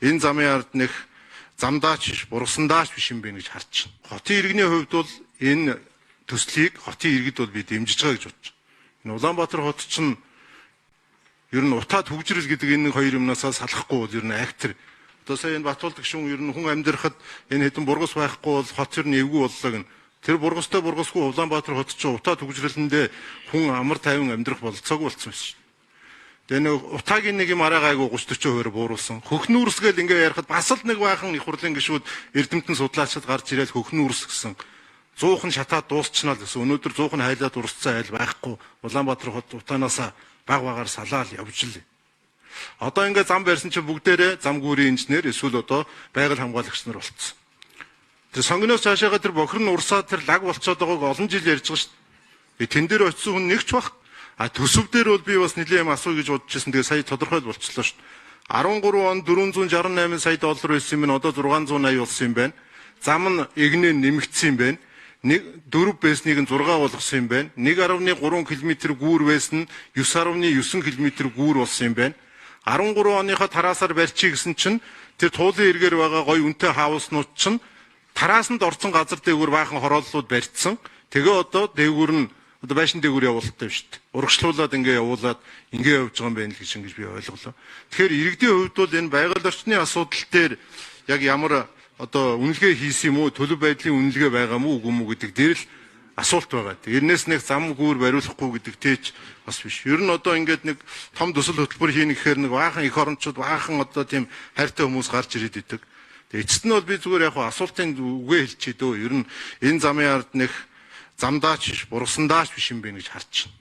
Энэ замын ард нэг замдаач биш, бургасандаач биш юм бэ гэж харж байна. Хотын иргэний хувьд бол энэ төслийг хотын иргэд бол би дэмжиж байгаа гэж бодож байна. Энэ Улаанбаатар хот чинь ер нь утаа төвжрэл гэдэг энэ хоёр юмнасаа салахгүй бол ер нь актер. Одоо сая энэ Батуулд гүшүүн ер нь хүн амьдрахад энэ хэдэн бургас байхгүй бол хот ер нь эвгүй боллоо гэн. Тэр бургастай бургасгүй Улаанбаатар хот чинь утаа төвжрэлэндээ хүн амар тайван амьдрах болцоогүй болсон байна шүү. Тэгээ нэг утаагийн нэг юм араагайгүй 30-40% бууруулсан. Хөхнүүрс гэл ингээ ярихад бас л нэг баахан их хурлын гишүүд эрдэмтэн судлаачид гарч ирээд хөхнүүрс гэсэн 100хан шатаад дуусчихнаа л гэсэн. Өнөөдөр 100хан хайлаад урсцсан айл байхгүй. Улаанбаатар хот утаанаасаа баг салаал явж лээ. Одоо ингээ зам барьсан чинь бүгдээрээ зам гүүрийн инженер эсвэл одоо байгаль хамгаалагч нар болцсон. Тэр сонгоноос цаашаага тэр бохир нь урсаад тэр лаг болцоод байгааг олон жил ярьж байгаа шүү дээ. Тэн дээр очисон хүн нэгч бах. Төсөв дээр бол би бас нэлээд юм асууя гэж бодож байсан. Тэгээ сая тодорхой болчихлоо шүү дээ. 13 он 468 сая доллар байсан юм, одоо 680 болсон юм байна. Зам нь эгнээ нэмэгдсэн юм байна. 4 байсныг нь 6 болгосон юм байна. 1.3 км гүүр байсан нь 9.9 км гүүр болсон юм байна. 13 оныхоо тараасаар барьчих гэсэн чинь тэр туулын эргээр байгаа гой үнэтэй хауснууд чинь тараасанд орсон газар дээгүүр баахан хорооллууд барьцсан. Тэгээ одоо дээгүүр нь одоо байшин дээгүүр явуулдаг шүү дээ. Урагшлуулад ингээ явуулаад ингээ явж байгаа юм байна л гэж ингэж би ойлголоо. Тэгэхээр иргэдийн хувьд бол энэ байгаль орчны асуудал дээр яг ямар одоо үнэлгээ хийсэн юм уу, төлөв байдлын үнэлгээ байгаа мó үгүй мүү гэдэг дээр л асуулт байгаа. Тэрнээс нэг зам гүүр бариулахгүй гэдэг тээч бас биш. Ер нь одоо ингээд нэг том төсөл хөтөлбөр хийнэ гэхээр нэг баахан эх орончууд баахан одоо тийм хайртай хүмүүс гарч ирээд идэг. Тэгээ эцэст нь бол би зүгээр яг асуултын үгээ хэлчихээ дөө. Ер нь энэ замын ард нэг замдаач биш, бургасандаач биш юм бэ гэж харж байна.